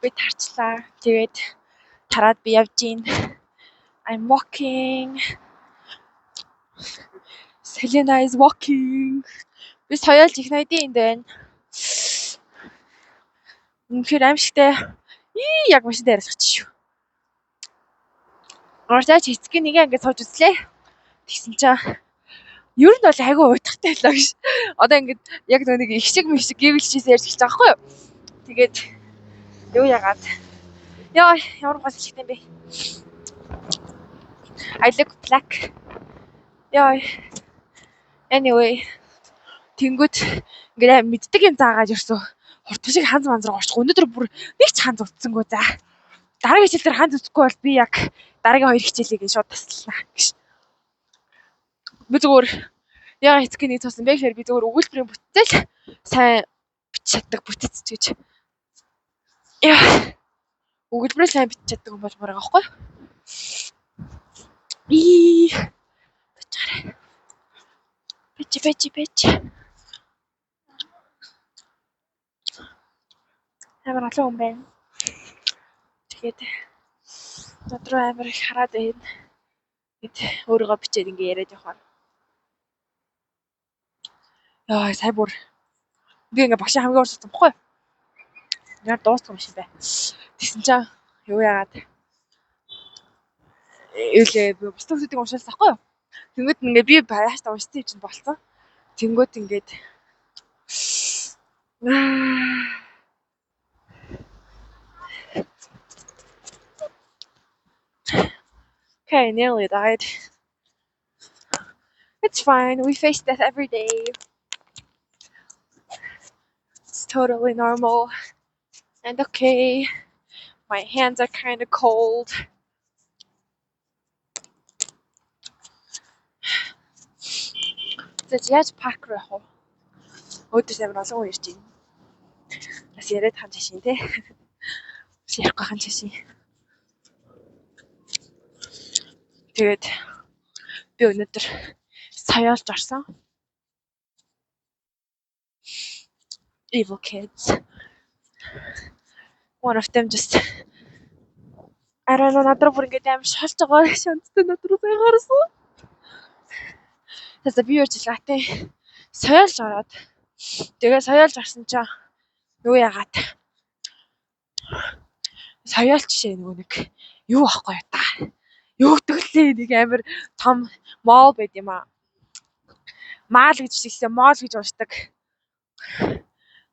Би тарчлаа. Тэгээд тараад би явж гин. I'm walking. Selena is walking. Би соёолж их найдын энд байна. Үнэхээр аимшигтай. Яг машин дээр алхаж шүү. Орчаач эцгийн нэгээ ингээд сууж үзлээ. Тэгсэн чинь ер нь бол айгүй уйтгартай байлаа гэж. Одоо ингээд яг нэг их шиг гэвэлжсэн ярьж эхэлж байгаа байхгүй юу? Тэгээд юу яагаад? Яа, ямар гол хэлтэй юм бэ? I look black. Яа. Anyway, тэнгүүд ингээд мэддэг юм заагаад ерсөө хурд шиг ханз манзраа орчих. Өнөөдөр бүр нэг ч ханз утсангүй за. Дараагийн хичээл дээр ханз утсахгүй бол би яг дараагийн хоёр хичээлийг шууд таслана гэж. Би зүгээр яа эцгийн нэг туусан бэ гэхээр би зүгээр өгүүлбэрийн бүтцэл сайн бичиж чаддаг бүтц гэж. Яа. Өгүүлбэрээ сайн бичиж чаддаг юм болмоор байгаа байхгүй юу? Бичээрэй. Бич. Амар олон хүн байна. Тэгээд надруу амар их хараад байна. Гэт өөрийгөө бичээд ингэ яриад явах. Яа, сая бүр би ингээ багшийн хамгийн урд суусан баггүй. Яа дуусах юм шиг бай. Тэгсэн чинь юу яагаад би бусдын хүмүүсийг уншаалсан баггүй юу? Тэнгүүд ингээ би хаашаа уншсан чинь болцсон. Тэнгүүд ингээд Okay, nearly died. It's fine. We face death every day. It's totally normal and okay. My hands are kind of cold. Тэж яаж парк руу явах вэ? Өөдөөс амар олон хүн ирж байна. Бас яриад хань чашин те. Ярихгүй хань чашин. Тэгээд би өнөөдөр соёолж орсон. Evil kids. One of them just I don't know надруу бүр ингээд амар шалж байгаа шанттай надруу сайн харсан. Тэсээ би юу жилгаатай соёолж ороод тэгээ соёолж орсон чинь юу яагаад соёолч шээ нөгөө нэг юу ахгүй юу та. Юу гэдгэлээ нэг амар том мол байд юм аа. Маал гэж хэлсэн мол гэж уншдаг.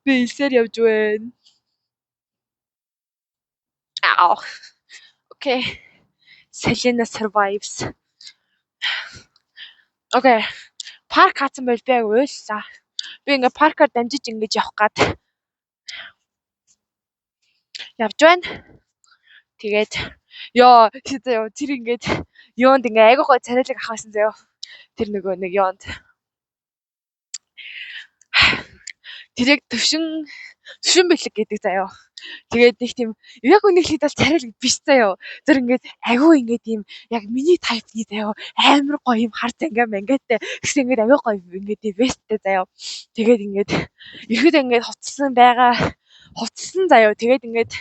Би илсээр явж байна. Ow. Okay. Selena survives. Okay. Парк хаацсан байл би яг уйллаа. Би ингээ паркаар дамжиж ингэж явах гад явж байна. Тэгээд ёо тэр ингээд юунд ингээ айгуу гой царайлаг авахсан заяа. Тэр нөгөө нэг юунд тэрийг төвшин бэлэг гэдэг заяа. Тэгээд нэг тийм яг үнэхээр бол царайлаг биш заяа. Тэр ингээд айгуу ингээд юм яг миний тайпны заяа. Амар гоё юм хар зангаа мангаатай. Тэгсэн ингээд айгуу гоё ингээд весттэй заяа. Тэгээд ингээд ихэд ингээд хувцсан заяа. Тэгээд ингээд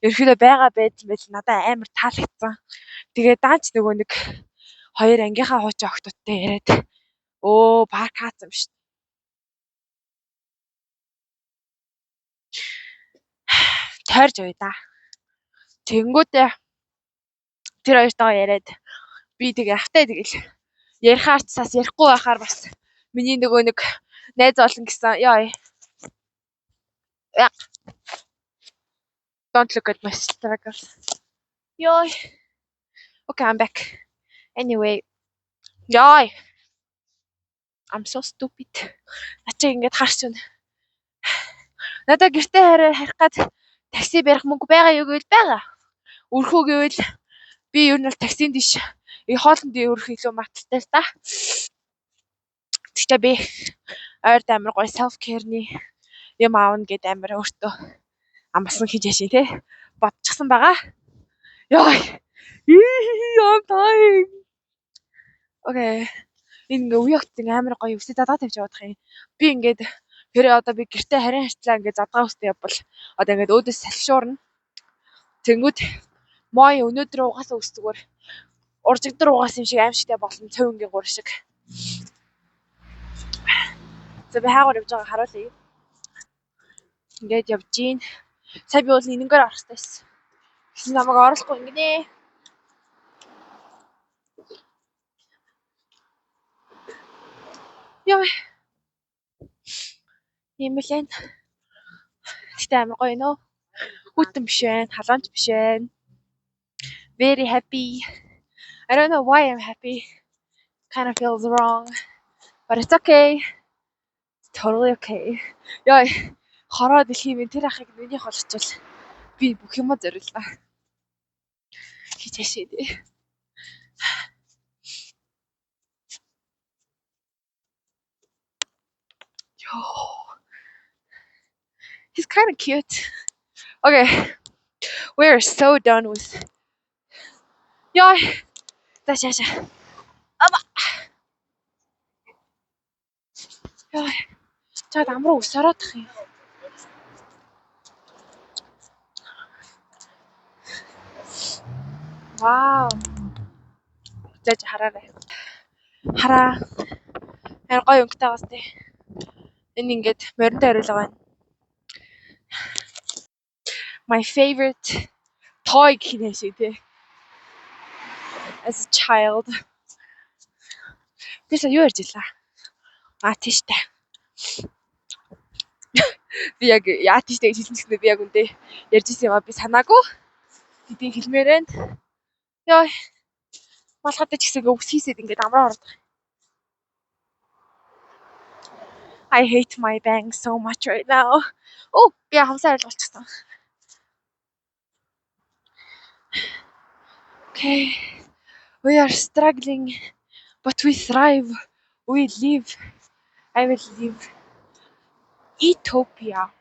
ерөөдөө байгаа байдал надад амар таалагдсан. Тэгээд даач нөгөө нэг хоёр ангийнхаа хуучин охтуудтай яриад парк хаацсан биш. Тойрж уя да. Тэнгүүтээ тэр хоёртойгоо яриад би тэгээ автаа тэгэл ярихаар цаас ярихгүй байхаар бас миний нөгөө нэг найз олон гэсэн яа. Don't look at my struggles. Yoy. Okay, I'm back. Anyway. Yoy. I'm so stupid. Ачаа ингэж харч байна. Надад гэртээ харих гад такси барих мөнгө байгаа юу гэвэл байгаа. Өрхөө гэвэл би ер нь бол таксинд иш хоолнд өрөх илүү маталтай л та. Тэгтээ би ойрд амар гоё self care-ны юм аавна гэд амар өөртөө амарсан хийж яшин те бодчихсан байгаа. Яй. I'm dying. Okay. Ингээ үеигт амар гоё өсөд задаа тавьж явах юм. Би ингээд тэр одоо би гэртээ харин харьцлаа ингээд задгаа өстэй явбал одоо ингээд өөдөөс салшуурна. Тэнгүүд мой өнөөдөр угаасаа өсцгөр уржигдэр угаас юм шиг аимшигтай болсон цөөнгийн гур шиг. За би хаагаар явж байгаа харуулъя. Ингээд явж гин. Сая би бол энэнгээр орох хэрэгтэй байсан. Гэсэн намайг оруулахгүй ингэнэ. Яа. Ийм л энэ. Тэгтээ амар гоё нөө. Хүйтэн биш байна, халуунч биш байна. Very happy. I don't know why I'm happy. Kind of feels wrong. But it's okay. It's totally okay. Яа. Хороо дэлхийн минь тэр ахыг минийх болгочвол би бүх юмаа зориуллаа. Хичээшээ дээ. He's kind of cute. Okay, we're so done with. Яа. Ташаша. Ама. Яа. Чад амруу усараад тах юм. Вау. Зэж хараарай. Хараа. Харин гоё өнгөтэй байгаас тээ. Энэ ингээд моринтой хариулга байна. My favorite toy гэх юм шиг тий. As a child. Тэсээ юу ярьж илаа? Тийштэй. Би яг яа тийштэй гэж хэлсэн гэснээр би яг үндэ ярьж ирсэн юм а би санаагүй. Гэдгийг хэлмээр байна. Яа. Малхатай ч гэсэн өвс хийсэд ингээд амраа ордог. I hate my bangs so much right now. Oh, би хамсаа ойлгуулчихсан. Okay. We are struggling, but we thrive. We live. I will live. Ethiopia.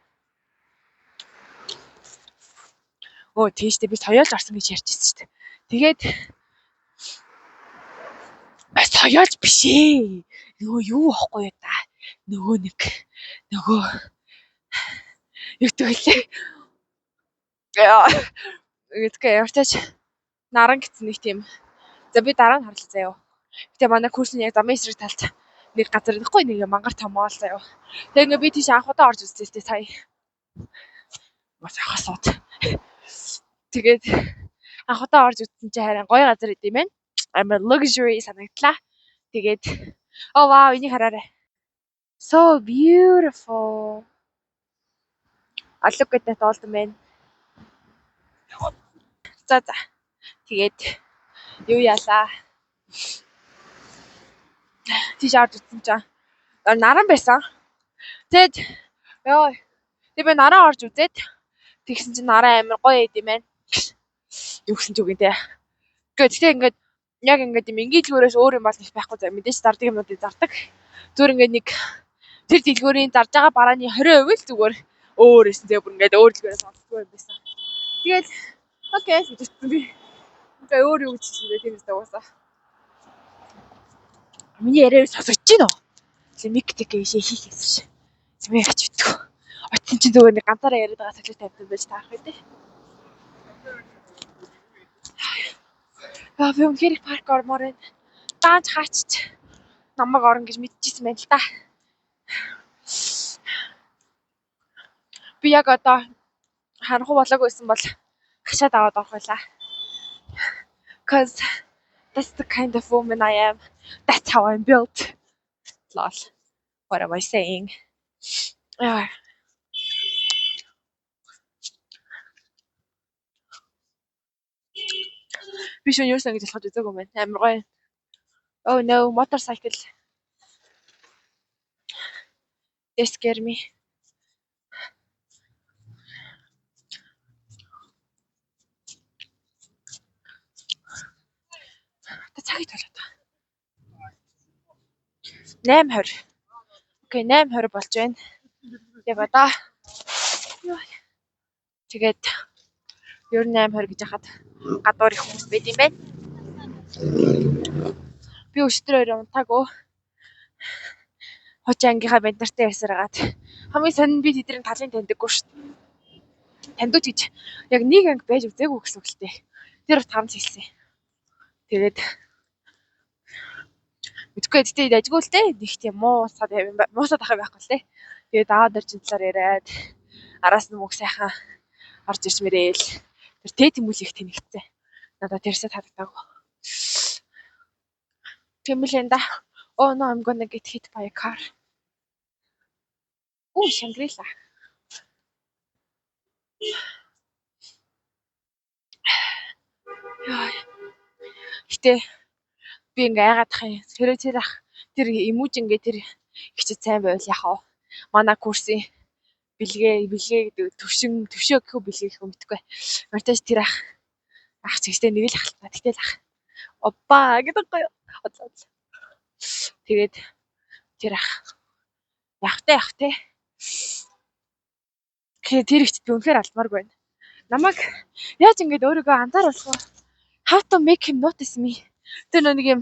Оо, тийштэй би соёолж орсон гэж ярьж ирсэн шүү дээ. Тэгээд соёолж биш ээ. Нөгөө юу ахгүй юу та. Нөгөө юу гэвэл Гэхдээ явтаач наран гэсэн нэг тийм. За би дараа нь харлаа заяа. Гэтэ манай курсын яг замын эсрэг талд нэг газар нэхгүй нэг мангар томоол заяа. Тэгээ ингээ би тийш анхудаа орж үзлээ сая. Бас хасууд. Тэгээд анхудаа орж үзсэн чи харин гоё газар идэм байх. Амар luxury санагдлаа. Тэгээд oh wow энийг хараарай. So beautiful. I look at that all the men. За. Тэгээд юу яалаа. Тийш орж үзсэн чинь наран байсан. Тэгэд ёо. Тэгээ би нараа орж үзээд тэгсэн чинь нараа амар гоё идэм байх. Юу гэсэн ч үг юм те. Гэхдээ ингээд яг ингээд юм ингээдлгүүрээс өөр юм бол их байхгүй заа. Мэдээж зардаг юмнуудыг зардаг. Зүгээр ингээд нэг тэр дэлгүүрийн зарж байгаа барааны 20% л зүгээр өөрөөсөн зэ бүр ингээд өөр дэлгүүрээс олдсон юм байсан. Тэгээд окей гэж хэлсэн би. Ингээ өөр юу гэж хэлсэн бэ тийм үстэй уусаа. Миний яриаг сонсож байна уу? Миктэй гээшээ хийх гэсэн шээ. Зэмээ ач битгүү. Очсон чинь зүгээр нэг ганцаараа яриад байгаа солиот тавьсан байж таарах үү? Би үнэхээр их парк ормоор байна. Даанч хаачч намайг орно гэж мэдчихсэн байна л да. Би яг одоо харанхуй болоогүй байсан бол хашаад аваад орох байлаа. Cause that's the kind of woman I am. That's how I'm built. Lol. What am I saying? Би шөнө юусан гэж болоход үзээгүй юм байна. Амар гоё. Oh no, motorcycle. They scare me. Та цагийг толоод байгаа. 8:20. Окей, 8:20 болж байна. Яг одоо тэгээд ер нь 8:20 гэж хахад гадуур их хүмүүс байд юм байна. Би өчтөр унтаагүй. Хожоо ангийнхаа банд нартай ярьсараад хамгийн сонин би тэдний талын таньдаггүй шүү дээ. Таньдууч гэж яг нэг анги байж үзээгүй гэсэн үг л дээ. Тэр бат хамт хэлсэн. Тэгээд мэдгүй гэхдээ дайггүй л дээ. Нэг тийм муусаад ах юм байхгүй л дээ. Тэгээд аваад ирж талаар яриад араас нь мөг сайхан орж ирж мэрээл. Тэр тэмүүл их тэнэгцээ. Надад тэрсээ татагдаагүй. Тэмүүлэнда. Oh no, I'm gonna get hit by a car. Оо, Шангрила. Гэтэ би ингээ айгаадах юм. Тэр эмүүж ингээ тэр хичэд сайн байвал яхав. Манай курсын бэлгээ гэдэг төвшөө гэхүү бэлгээ гэхүү мэдгүй. Мартаж тэр ах чигтэй нэг л ахалтай. Тэгтэл ах. Оппа гэдэг гоё. Тэгээд тэр ах явах те. Тэгэхээр тэр ихт би үнэхээр алдмааргүй байна. Намайг яаж ингэж өөрийгөө анзааруулах вэ? How to make him notice me. Тэр нэг юм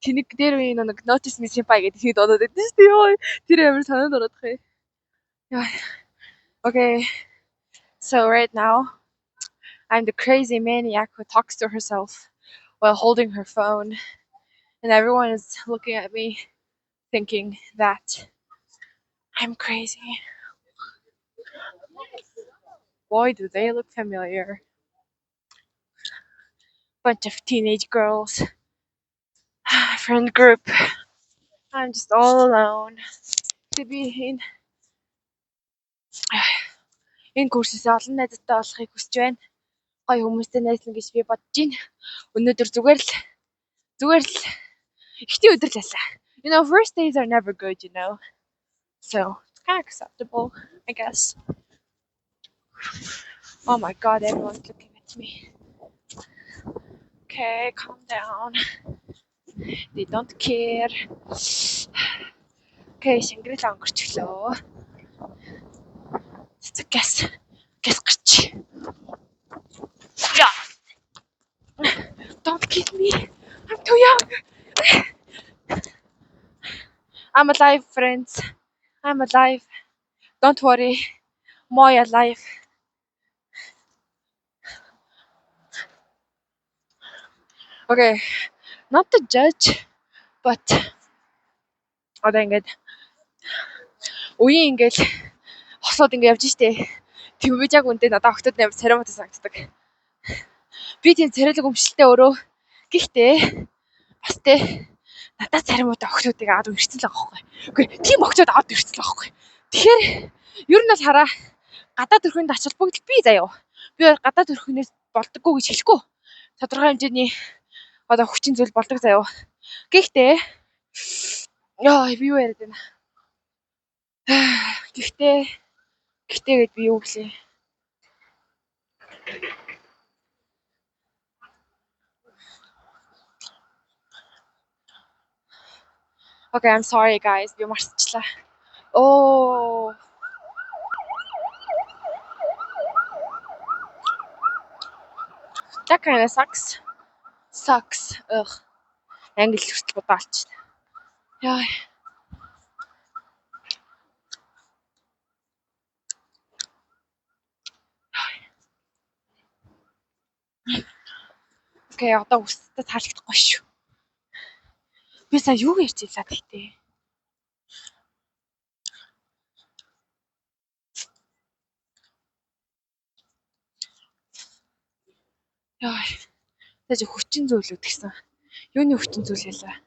тэнэг дээр үе нэг notice me senpai гэдэг хэд одод байдаг шүү дээ. Тэр амар санаанд ороод байгаа юм. Okay. So right now I'm the crazy maniac who talks to herself while holding her phone, and everyone is looking at me thinking that I'm crazy. Boy, do they look familiar. Bunch of teenage girls. Friend group. I'm just all alone. To be энэ курсээс олон найзтай болохыг хүсэж байна. Гоё хүмүүстэй найзлана гэж би бодож байна. Өнөөдөр зүгээр л ихтэй өдөр лаасаа. You know, first days are never good, you know. So, it's kind of acceptable, I guess. Oh my god, everyone's looking at me. Okay, calm down. They don't care. Okay, Шангрила өнгөрч өглөө. Гэс гарч. Yeah. Don't kiss me. I'm too young. I'm alive, friends. I'm alive. Don't worry. More alive. Okay, not to judge, but одоо ингээд үеийн ингээд хосоод ингээд явж штэ. Тэгвэл яг үнтэй надад октод амар царимтай санагддаг. Би тийм царилэг өмчлөлтэй өөрөө. Гэхдээ бас тэ надад царимтай октодыг аваад ирсэн л байгаа байхгүй. Үгүй тийм октод аваад ирсэн л байгаа байхгүй. Тэгэхээр ер нь бол хараа гадаад төрхөнд ач холбогдол би заяа. Би гадаад төрхнөөс болдоггүй гэж хэлэхгүй. Тодорхой хэмжээний одоо хүчин зүйл болдог заяа. Гэхдээ би юу яриад байна? Гэхдээ гэд би юу гэлээ? Okay, I'm sorry guys. Би марцчлаа. Oh. That kind of sucks. Ugh. Англи хүртэл бодаалч. Яа. Okay, одоо үстэй таалагдахгүй шүү. Би сая юу ярьж илаа гэхдээ. Яа. Тэгэж хүчин зүйлүүд гэсэн. Юуны хүчин зүйл ялаа?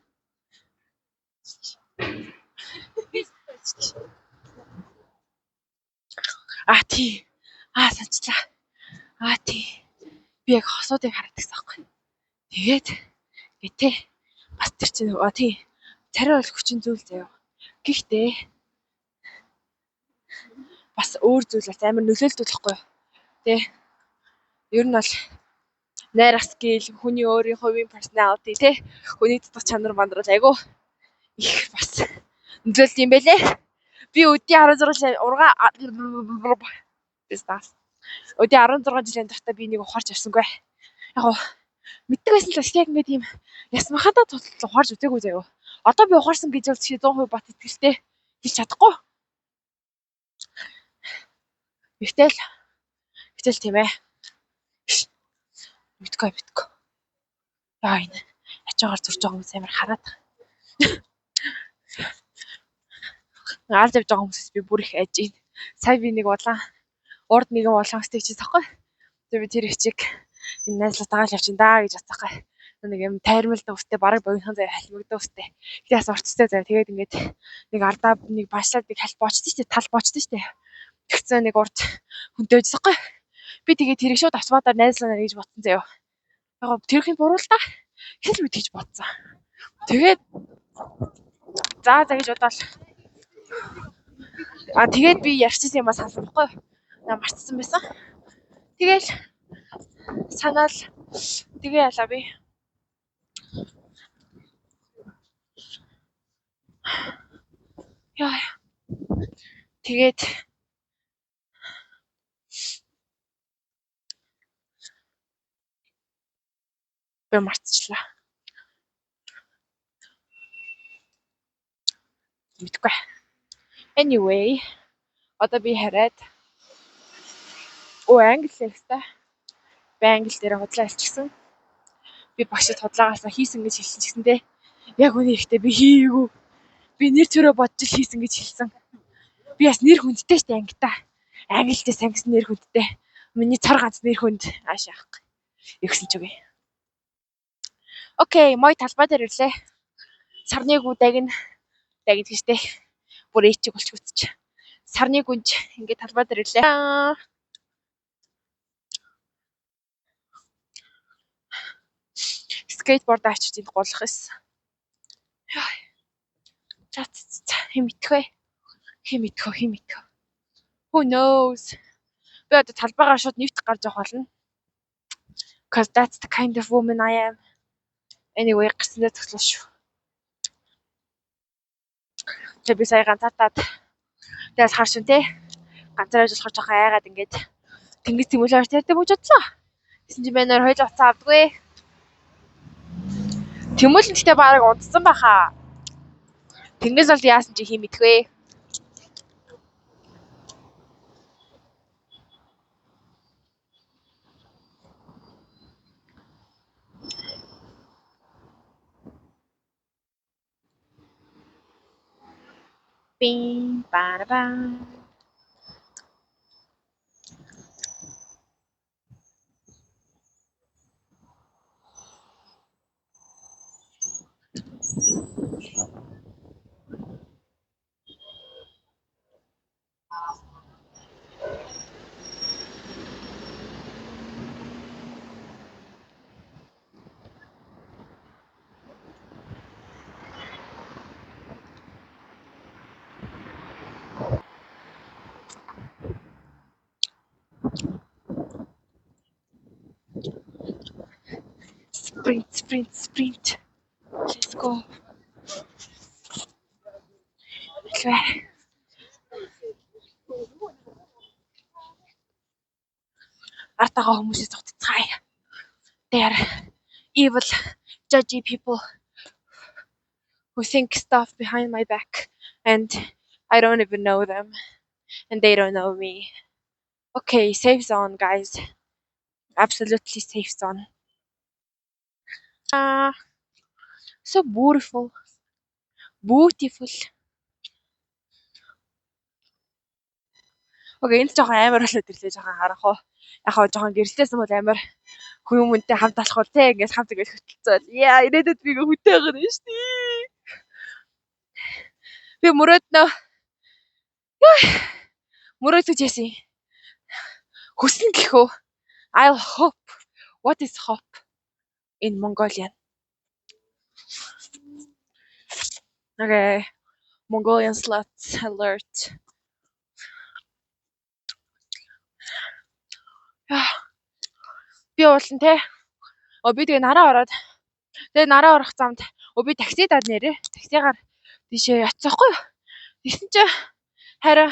Тий. Санчлаа. Тий. Би яг хосуудыг хараад гэсэн байхгүй. Тэгээд гэтээ бас тэр чинь тий. Царай бол хүчин зүйл заяа. Гэхдээ бас өөр зүйл бас амар нөлөөлдөхгүй. Тэ. Ер нь бол найрах скил, хүний өөрийн хувийн personality тэ. Хүний дотор чанар мандрал айгу их бас нөлөөлд юм байлээ. Би өдний 16 ургаа өдний 16 жилийн дотор би нэг ухаарч авсангүй. Яг гоо мэддэг байсан л бас яг ингээд юм ясмахандаа тултал ухаарч үзээгүй заяа. Одоо би ухаарсан гэж бол чи 100% бат итгэлтэй хэлж чадахгүй. Гэтэл Гэтэл тийм ээ. Мэдгүй. Яа энэ. Ачаагаар зурж байгаа хүмүүс амар хараад. Ард явж байгаа хүмүүсээс би бүр их айж ийн. Сая би нэг улаан урд нэгэн улаан өстэй чи тахгүй. Тэгээ би тэр ихчиг энэ найзлаатаагаа л явчихин даа гэж бодсохгүй. Нэг юм тайрмал өстэй бараг богинохон заяа халмигдаа өстэй. Тэгээс орцтой заяа. Тэгээд ингээд нэг ардаа нэг баашлаад нэг халт боочдсон шүү дээ. Тал боочдсон шүү дээ. Тэгсэн нэг урд хүнтэй байжсаахгүй. Би тэгээд тэрийг шууд автоматар найзлаа гэж бодсон заяа. Яг тэрхийн буруу л та. Хэл би тэгж бодсон. Тэгээд за гэж бодоод тэгээд би ярьчихсан юм сансан байхгүй юу? Марцсан байсан. Тэгэл санаал тэгээ ялаа би. Яа. Тэгээд би марцчлаа. Мэдгүй. Anyway, одоо би хараад англи хэлтэй. Би англи дээр худлаа хэлчихсэн. Би багшд худлаагаасаа хийсэн гэж хэлсэн ч гэсэндээ яг үний ихтэй би хийгээгүй. Би нэр төрөө бодож хийсэн гэж хэлсэн. Би бас нэр хүндтэй штэ ангитаа. Англитэй сангисан нэр хүндтэй. Миний цар ганц нэр хүнд аашаах. Ягсэн ч үгүй. Окей, мой талбай дээр ирлээ. Сарны гүдэг нь гэжтэй. Бүр ээчиг болчихвч. Сарны гүнж ингээд талбай дээр ирлээ. Скейтборд авчиж энд гулах эс. Хэм мэдхөө. Who knows? Би одоо талбайгаа шууд нэвт гарч явах болно. Because that's the kind of woman I am. Anyway, гэрсэндээ зогслоо шүү. Би сая ганцаатаад тэгээс харшин те. Ганцаар ажиллах жоохон айгаад ингээд тэнгис тэмүүлээ ярьдаг гэж бодлоо. Гэсэн чи би нөр хойлоо уцаа авдаггүй. Тэмүүлэн гэхдээ бараг унтсан баха. Тэнгис бол яасан чи хэм мэдхвэ. Bing, ba-da-bang. Sprint. Let's go. Артагаа хүмүүсээс зогтцгаая. They are evil, judgy people who think stuff behind my back and I don't even know them and they don't know me. Okay, safe zone, guys. Absolutely safe zone. So beautiful. Окей, энд жоохон амар болоод ирлээ жоохон харах уу. Яг хоо жоохон гэрэлтээсэн бол амар хүмүүнтэй хамт алах уу те ингээс хамт ингэж хөтөлцөөл. Яа, ирээдүйд би хүтэй байгаа юм шүү дээ. Би мөрөөдөж яасан. Хүснэ гэхөө. I'll hope. What is hope in Mongolian? Okay. Mongolian sluts alert. Би уулан те. Би тэгээ нараа ороод. Тэгээ нараа орох замд би такси даад нэрээ. Таксигаар тийшээ яцсаахгүй юу? Тэгсэн чи хараа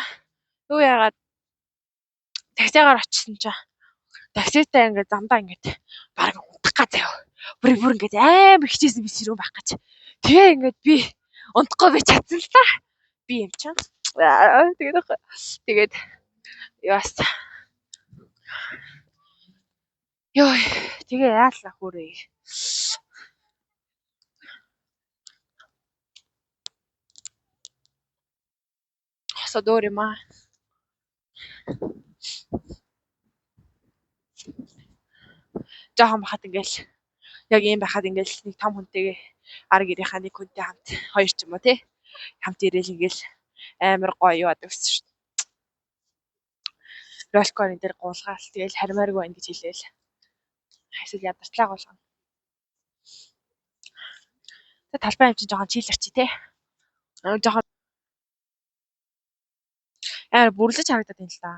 юу яагаад таксигаар очсон чи такситай ингээд замдаа ингээд бараг унтах га заяа. Бүр ингээд амар хичээсэн би сэрүүн байх гэж. Тэгээ ингээд би унтахгүй би чадсан л та. Би юм чам. Тэгээд яас Ёо. Тэгээ яалаа хүрээ. Хосод өөр юм аа. Жохон бахад ингээл яг ийм байхад ингээл нэг том хүнтэйгээ арга гэрийнхаа нэг хүнтэй хамт хоёр ч юм уу тий хамт ирээл ингээл амар гоё юу адаг гэсэн шүү. Ролкорын дээр гуулгаал тэгэл харимааргүй байна гэж хэлээл. Эсвэл ядарчлаа болгоно. Тэ талбай юм чинь жоохон чийлэрч тий. Жоохон амар бүрлэж харагдаад байна л да.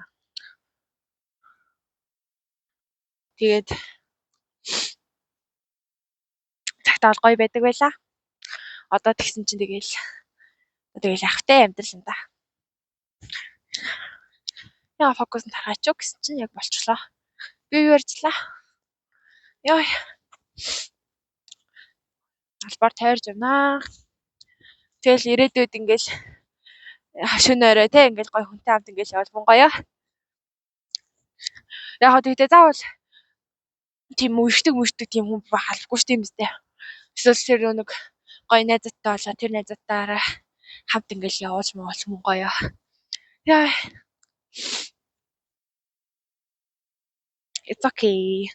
Тэгээд цагтаа бол гоё байдаг байлаа. Одоо тэгсэн чинь тэгэл явахтай амьдрал юм да. Яа фокуст таргаач юу гэсэн чинь яг болчлоо. Би юу ярьжлаа? Яа. Албаар тойрж явнаа. Тэгэл ирээдүйд ингээл шөнө өрөө те ингээл гоё хүнтэй хамт ингээл явал мөн гоё. Яг хөө тэгтээ заавал тийм мөрчдөг тийм хүн байх албагүй шүү дээ юм зү. Эсвэл тэр нэг гоё найзтай болоо тэр найзтайгаа хамт ингээл явуулж мөн гоё. Яа. It's okay.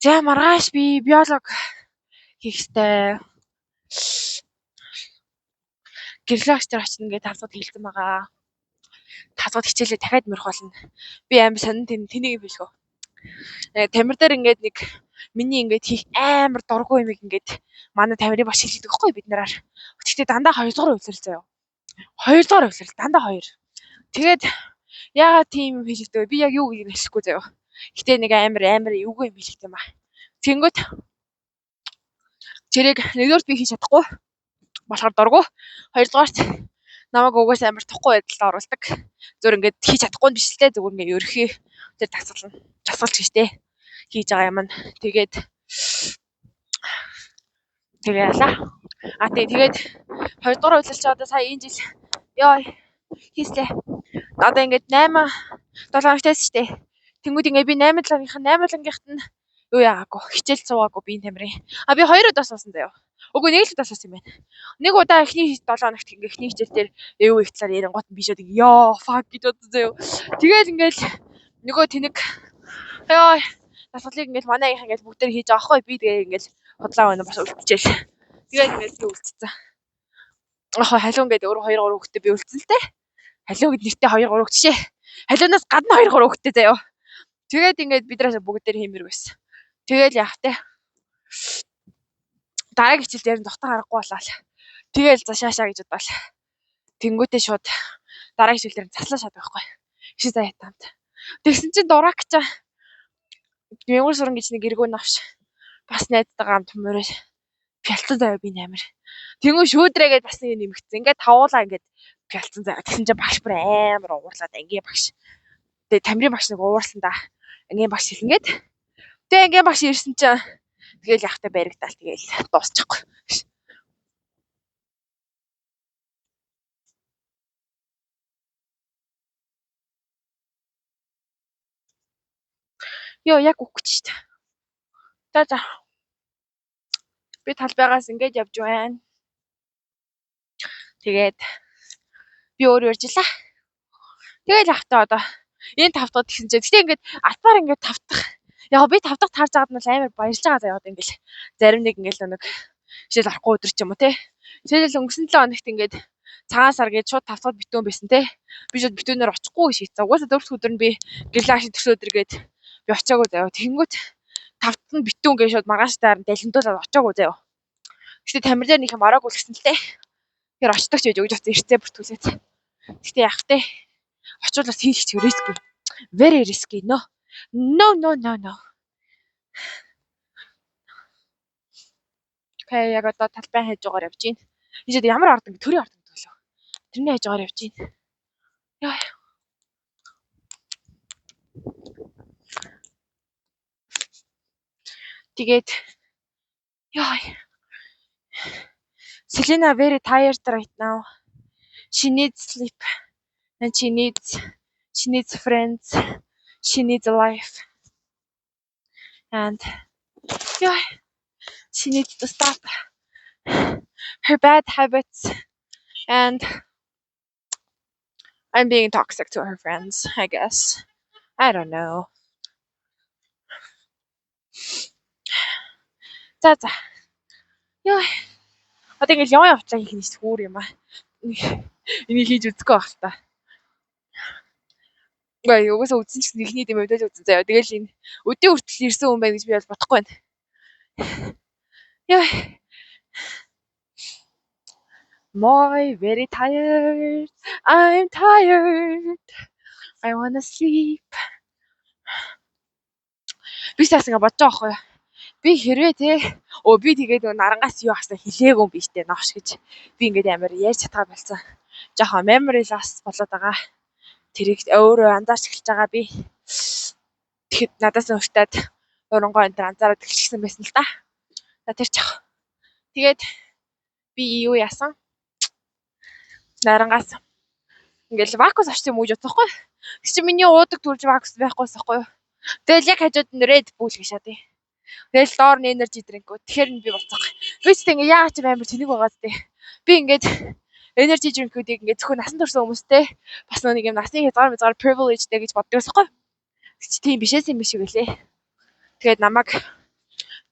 За маргааш би биолог хийх ёстой. Гэрлэгч дээр очно гэж 5 дахь хэлсэн байгаа. 5 дахь хичээлээ дахиад мөрөх болно. Би амар сонин тэнийг юм хэлэхөө. Тамир дээр ингээд нэг миний ингээд хийх амар дургүй юм ингээд манай тамирын багш хэлдэг байхгүй бид нараар. Гэхдээ дандаа 2 дугаар үйлрэл заяа. 2 дугаар үйлрэл дандаа 2. Тэгээд яагаад тийм юм хэлдэг вэ? Би яг юу гэдгийг хэлэхгүй заяа. Гэтэ нэг амар эвгүй юм хэлдэг юм аа. Тэнгүүт тэрийг нэгдүгээр би хийж чадахгүй болохоор дургу. Хоёрдугаарт намайг угаас амар тухгүй байдалд оруулдаг. Зөв ингээд хийж чадахгүй нь биш л те зөвхөн ингээд ерхий тэр тасгалж хийжтэй хийж байгаа юм. Тэгээд яалаа. Тэгээд 2 дугаар үйлрэл чи одоо сая энэ жил ёо хийслээ. Одоо ингээд 8 7 хоногтойс штэ. Тэнгүүд ингээд би 8 7-нгийнхт нь юу яагаагүй хичээл суугаагүй би энэ тамирын. Би 2 удаа суусан заяа. Үгүй нэг л удаа суусан юм байна. Нэг удаа эхний 7 хоногт ингээ эхний хичээл дээр юу их талаар ярингууд нь би шууд ёо fuck гэж бодсон заяа. Тэгэл ингээл нөгөө тэнэг ёо тасгалыг ингээл манайх ингээл бүгдээр хийж байгаа хгүй би тэгээ ингээл худлаа байна бас үлдчихэл. Тэгээд ингээл би үлдчихсэн. Халуун гэдэг өөр 2 3 хүүхэдтэй би үлдсэн л те. Халуун гэд нэртэй 2 3 хүүхэд шээ. Халуунаас гадна 2 3 хүүхэдтэй заяа. Тэгээд ингээд бидрээс бүгдээр хиймэрг байсан. Тэгэл яах те. Дараагийн хичээл дээр нь зогтоо харахгүй болоо. Тэгэл за шаашаа гэж бодвол. Тэнгүүтээ шууд дараагийн хичээл дээр нь заслаа шат байхгүй. Ишээ заяа таамт. Тэгсэн чинь дураагч Мянган суран гэж нэг эргүүн авч бас найзтайгаа хамт мөрөө пялцсан заяа би амир. Тэнгүү шүүдрээгээд бас нэг нэмэгдсэн. Ингээд тавуулаа ингээд пялцсан заяа. Тэгсэн чинь багш бүр амар уурлаад ангийн багш. Тэгээ тамирын багш нэг уурлсан да. Ангийн багш хэлнгээд. Тэгээ ангийн багш ирсэн чинь тэгэл яхтай баригдаал тэгэл дуусчихгүй. Ёо яг үгүй ч та. За. Би талбайгаас ингэж явж байна. Тэгээд би өөр ярьжлаа. Тэгэл явахтаа одоо энэ 5 дахь гэсэн чинь гэтээ ингээд альбаар ингээд 5 дахь. Яг би 5 дахь таарж байгаад нь амар баярлж байгаа заяа одоо ингээл зарим нэг ингээл нэг жишээл арахгүй өдөр ч юм уу те. Жишээл өнгөрсөн 7 хоногт ингээд цагаан сар гэж шууд 5 дахь битүүн байсан те. Би шууд битүүнээр очихгүй шийдсэн. Угаасаа 4 дахь өдөр нь би гэрлэгч төсөө өдөр гээд би очиагүй заяа. Тэнгүүт 5 дахь битүүн гэж шууд маргааштай харан далимдуулаад очиагүй заяа. Гэтээ тамир дээр нэг юм ороогүй л гэсэн л те. Тэр очдог ч гэж өгж авсан эртээ бүртгүүлээд. Гэтээ яах те. Очвол бас хийх ч risky. Very risky. No. Окей, яг одоо талбай хайж байгаа явж байна. Ийшээ ямар ордог төрийн ордог төлөө. Тэрний хайж байгаа явж байна. Яа. Тэгээд яа. Selena very tired right now. She needs sleep. And she needs friends. She needs a life. And yeah, she needs to stop her bad habits, and I'm being toxic to her friends, I guess. I don't know. За за. Яа. Одоо ингэж яваа явтлаа хийх нь зүгээр юм аа. Энийг хийж үзэхгүй байх та. Үгүй угаасаа үзсэн ч гэсэн ихний дэм өдөл үзэн заяа. Тэгэл энэ өдөө хүртэл ирсэн хүн байна гэж би бол бодохгүй байна. Яа. Moi, very tired. I'm tired. I wanna sleep. Би саяхан бодож байгаа байхгүй юу? Би хэрвээ те би тэгээд нарангаас юу асаа хилээгүй юм биш те nooш гэж. Би ингээд амар ярьж чадгаа болсон. Жохон memory loss болоод байгаа. Тэрийг өөрөө анзаарч эхэлж байгаа би. Тэгэхэд надаас өөртөө урангой энэ анзаараад эхэлчихсэн байсан л да. За тэр чах. Тэгээд би юу яасан? Нарангаас ингээл вакус авчих юм уу гэж бодсохгүй. Тэг чи миний уудаг төрж вакус байхгүйс байхгүй юу? Тэгэл яг хажууд нь Red Bull гэж шатыг. Тэгэл доор нь energy drink үү. Тэгэхээр би буцах. Би ч ингэ яагаад ч амар тэнэг байгаа зү. Би ингээд energy drink-үүдийг ингээд зөвхөн насан турш хүмүүстэй бас нэг юм насны хязгаар privilege-тэй гэж боддог байхгүй. Чи тийм бишээс юм биш үгэлээ. Тэгээд намайг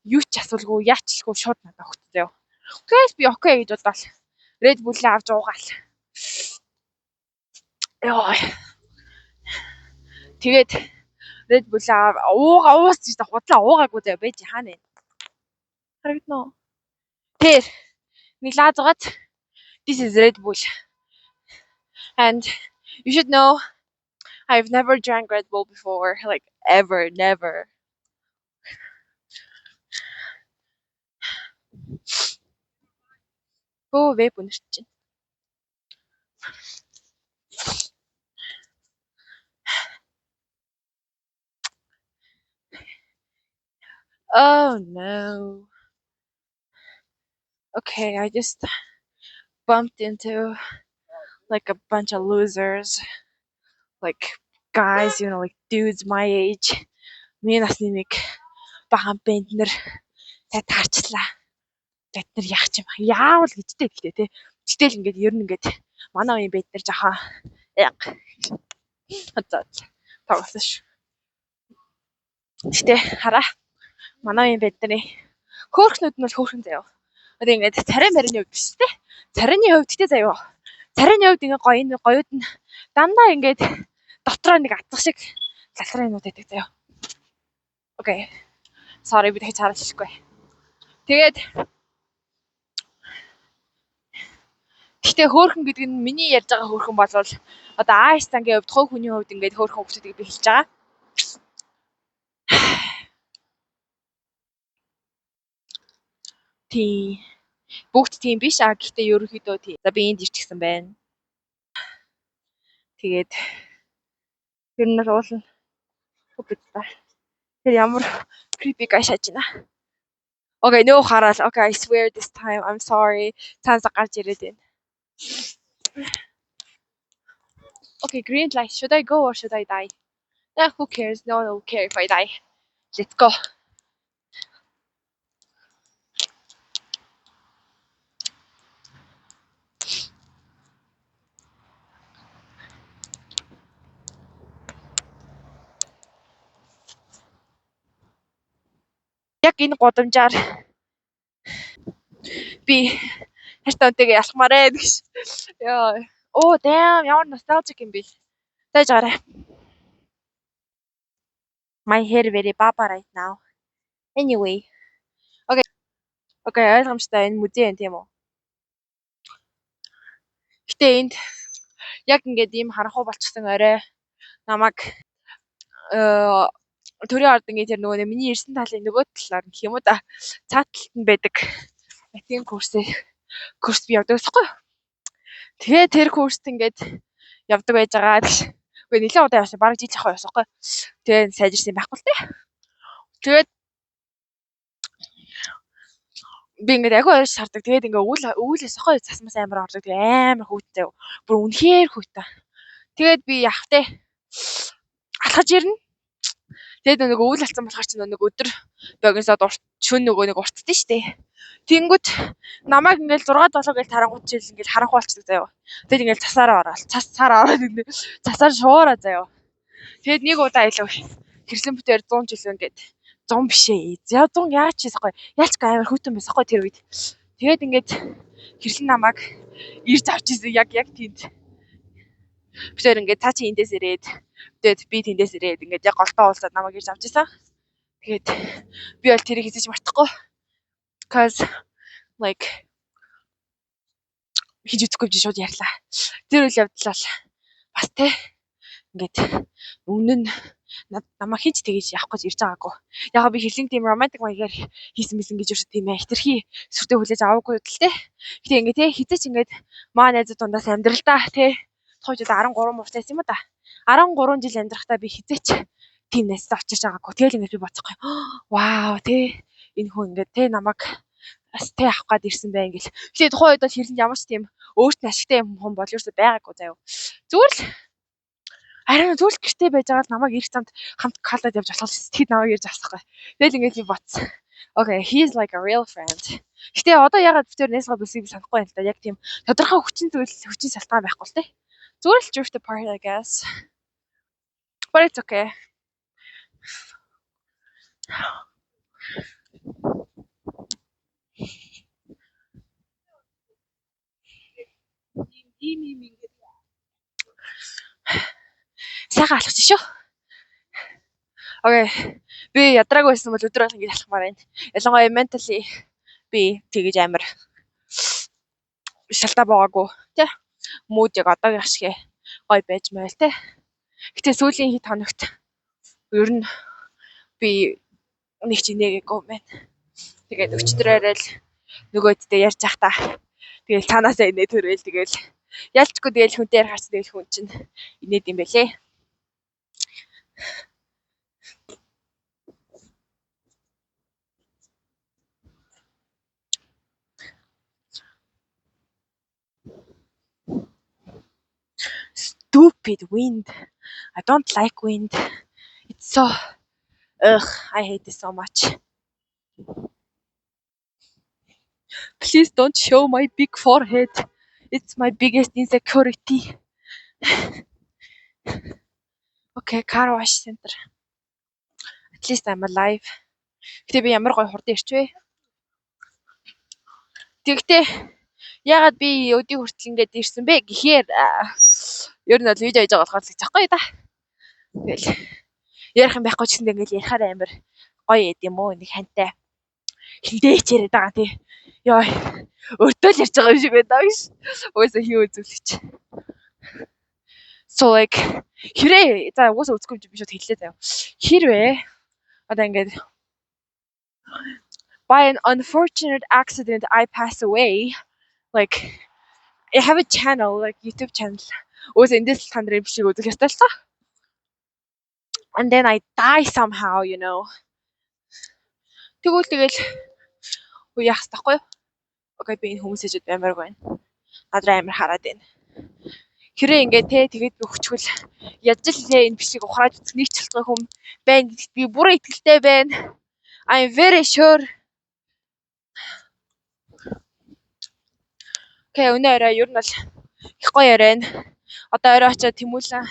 юу ч асуулгүй яачлгүй шууд надад өгсөн заяа. Тэгээс би окей гэж бодвол Red Bull-ийг авч уугаал. Яа. Тэгээд Red Bull уус гэж худлаа уугаагүй заяа байж хаана вэ? Харагдана уу? Тэр нэг лаазгаад this is Red Bull. And you should know I've never drank Red Bull before, like ever, never. Oh, vape унарч. Oh no. Okay, I just bumped into like a bunch of losers. Like guys, you know, like dudes my age. Миний насны нэг бахан бэнд нэр тэ таарчлаа. Бид нар яах юм яавал гэжтэй гэхдээ те. Гэтэл ингээд ер нь ингээд манай үеийн бэнд нэр жахаа яг тоглосон ш. Гэтэ хараа манай үеийн бэнд нэрийн хөөхнүүд нь бол хөөхн заяа. Одоо ингээд царай марины хувьд биш те. Царайны хувьд гэдэг заяа. Царайны хувьд ингээд гоёуд нь дандаа ингээд дотроо нэг атгах шиг лалрынууд байдаг заяа. Окей. Sorry би дахиж харуулчихгүй. Тэгээд гэхдээ хөөхн гэдэг нь миний ярьж байгаа хөөхн бол одоо Айстангийн хувьд хувь хүний хувьд ингээд хөөхн хүмүүсийг би хэлж байгаа. Тийм. Бүгд тийм биш гэхдээ ерөнхийдөө тийм. За би энд ирчихсэн байна. Тэгээд тэр нь уулна. Тэр ямар creepy guy шааж байна. Okay, no хараал. Okay, I swear this time. I'm sorry. Цаанаас гарч ирээд байна. Okay, green light. Should I go or should I die? Yeah, who cares? No one will care if I die. Let's go. Яг энэ годамжаар би хартаантэйгээ ялахмаарэ гэж. Яа. Oh damn, ямар nostalgic юм бэ. Таж гараа. My hair very baba right now. Anyway. Okay, ойлгомжтой энэ музей тийм үү? Гэтэ энд яг ингээд ийм харанхуй болчихсон орой намайг төрийн ордонгийн тэр нөгөө миний ирсэн талын нөгөө талаар гэх юм уу да цаа талд нь байдаг математикийн курс би явдаг байхгүй. Тэгээ тэр курст ингээд явдаг байж байгаа. Үгүй нэлээд удаа явсан. Бараг жил ахаа явсан байхгүй. Тэгээ сайжирсан байхгүй л дээ. Тэгээд би ингээд агүй ойрч сардаг. Тэгээд ингээд өвөлөөс ахаа засмас амар ордог. Тэгээ амар хүүтэй. Бүр үнэхээр хүүтэй. Тэгээд би явах те алхаж ирнэ. Тэгээд нөгөө өвөл алцсан болохоор чинь нөгөө өдөр богиносоод шөнө нөгөө нэг уртдээ штэ. Тэнгүүт намайг ингээл 6 7 гэж тарангууд чил ингээл харанхуу болчихдог заяа. Тэгээд ингээл цасаараа ороод цасаар шуураа заяа. Тэгээд нэг удаа илүү хэрсэн бүтээр 100 жил ингээд 100 бишээ. За 100 яаж чийсэхгүй. Яалчгүй амар хөтөн байсаахгүй тэр үед. Тэгээд ингээд хэрсэн намайг ирж авч ийсэн яг тийнд. Бүтээр ингээд цаа чи эндээс ирээд тэгээд би тэндээс ирээд ингээд яг голдоо уулзаад намайг ирж авч ийсэн. Тэгээд би бол тэрийг хийж мартахгүй. Cause like хийж үзэхгүй би шууд ярьлаа. Тэр үйл явдал бол бас те ингээд өмнө нь намайг хийж тэгэж явах гэж ирж байгаагүй. Яг би хэрлэн тийм romantic маягаар хийсэн мэсэн гэж юусэн тийм ээ. Хитрхи сүртэй хүлээж аваагүй л те. Гэтэ ингээд те хизээч ингээд маа найзууд дундаас амьдралдаа те тохиож 13 мууртай юм да. 13 жил амьдрахтаа би хизээч тийм найзтай очиж байгаагүй. Тэгэл ингээд би бодсохгүй. Вау те энэ хүн ингээд те намайг бас тэ авах гад ирсэн бай ингээл. Тэгээ тухайн үед бол хэрлэнд ямар ч тийм өөрт нь ашигтай юм хүн бол ерөөсөй байгаагүй заяа. Зүгээр л харин зүгээр л гэртээ байж байгаа л намайг ирэх замд хамт калдад явж болох л сэтгэд намайг ирж авсахгүй. Тэгэл ингээд би бодсон. Okay, he's like a real friend. Гэтэ одоо ягаад бүтээр нээсгаа бүсгийг санахгүй байна л да. Яг тийм тодорхой хүчин шалтгаан байхгүй л те. Зүгээр л drift apart I guess. But it's okay. Сайхан алхаж шүү. Окей. Би ядраагүй байсан бол өдөр болгон ингэж алхамаар байна. Ялангуяа mentally би тэгэж амар шалтаа байгаагүй. Тэ. Мууд яг одоогийн шиг гой байж майл тэ. Гэтэ сүүлийн хэд хоногт ер нь би нэг ч инээгээгүй байна. Тэгээд өчтөрөөрөө л нөгөөддөө ярьж явах та. Тэгэл цаанаасаа инээ төрөөл тэгэл ялчгүй тэгэл хүнтэй ярихаар тэгэл хүн чинь инээд юм бэлээ. Stupid wind. I don't like wind. It's so I hate it so much. Please don't show my big forehead. It's my biggest insecurity. Okay, car wash center. At least I'm alive. Гэтэ би ямар гоё хурдан ирчвэ. Тэгтээ ягаад би өдий хүртэл ингэж ирсэн бэ гэхээр ер нь бол видео хийж байгаа болохоор л захгүй да. Тэгэл ярих юм байхгүй ч гэсэн ингэж ярихаар амар гоё эд юм уу нэг хантай. Хиндээч яриад байгаа тий. Йоо. Өртөө л ярьж байгаа юм шиг байдаг ш. Уусаа хий үзүүлчих. So like хэрэг за уусаа үзэхгүй би шууд хэллээ заяа. Хэрвээ одоо ингэж by an unfortunate accident I pass away, like I have a channel, like YouTube channel. Уусаа эндээс та нарын бишиг үзэх ёстой л та. And then I die somehow, you know. Тэгэл яах вэ? Okay, би энэ хүмүүсэд амар байна. Надраа амар хараад байна. Хэрэг ингээ тэгээд би хүчгэл яаж л энэ бишиг ухрааж үзэх нэг ч шалтгаан хүм байна гэдэгт би бүр итгэлтэй байна. I'm very sure. Okay, өнөө орой ер нь бол их гоё яриана. Одоо орой очиод Тэмүүлэн